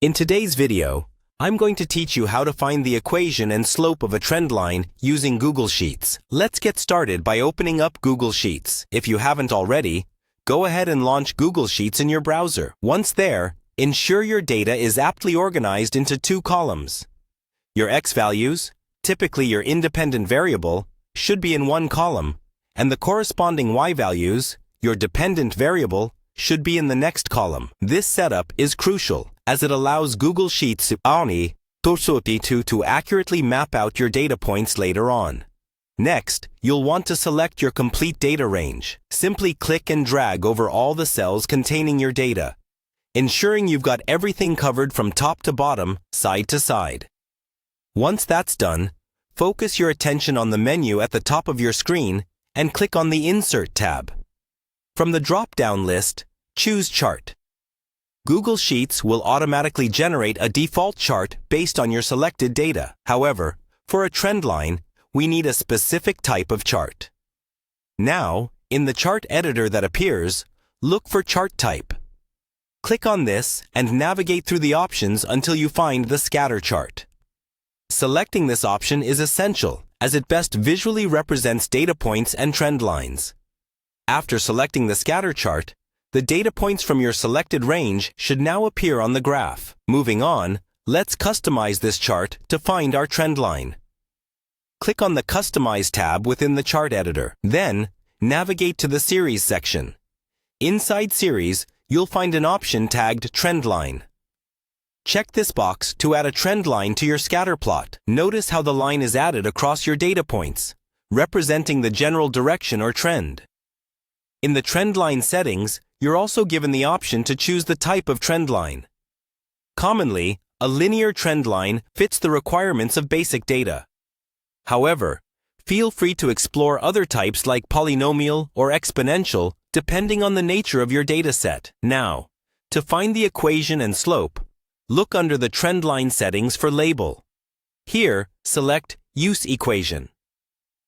In today's video, I'm going to teach you how to find the equation and slope of a trend line using Google Sheets. Let's get started by opening up Google Sheets. If you haven't already, go ahead and launch Google Sheets in your browser. Once there, ensure your data is aptly organized into two columns. Your X values, typically your independent variable, should be in one column, and the corresponding Y values, your dependent variable, should be in the next column. This setup is crucial, as it allows Google Sheets to accurately map out your data points later on. Next, you'll want to select your complete data range. Simply click and drag over all the cells containing your data, ensuring you've got everything covered from top to bottom, side to side. Once that's done, focus your attention on the menu at the top of your screen and click on the Insert tab. From the drop-down list, choose Chart. Google Sheets will automatically generate a default chart based on your selected data. However, for a trend line, we need a specific type of chart. Now, in the chart editor that appears, look for Chart Type. Click on this and navigate through the options until you find the Scatter chart. Selecting this option is essential, as it best visually represents data points and trend lines. After selecting the scatter chart, the data points from your selected range should now appear on the graph. Moving on, let's customize this chart to find our trend line. Click on the Customize tab within the chart editor. Then, navigate to the Series section. Inside Series, you'll find an option tagged Trendline. Check this box to add a trend line to your scatter plot. Notice how the line is added across your data points, representing the general direction or trend. In the trend line settings, you're also given the option to choose the type of trend line. Commonly, a linear trend line fits the requirements of basic data. However, feel free to explore other types like polynomial or exponential, depending on the nature of your data set. Now, to find the equation and slope, look under the trend line settings for Label. Here, select Use Equation.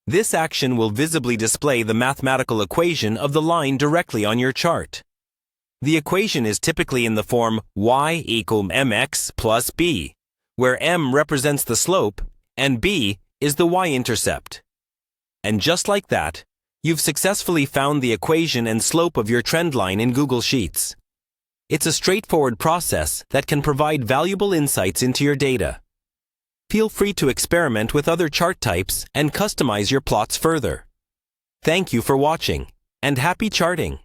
This action will visibly display the mathematical equation of the line directly on your chart. The equation is typically in the form y equals mx plus b, where m represents the slope and b is the y-intercept. And just like that, you've successfully found the equation and slope of your trend line in Google Sheets. It's a straightforward process that can provide valuable insights into your data. Feel free to experiment with other chart types and customize your plots further. Thank you for watching, and happy charting!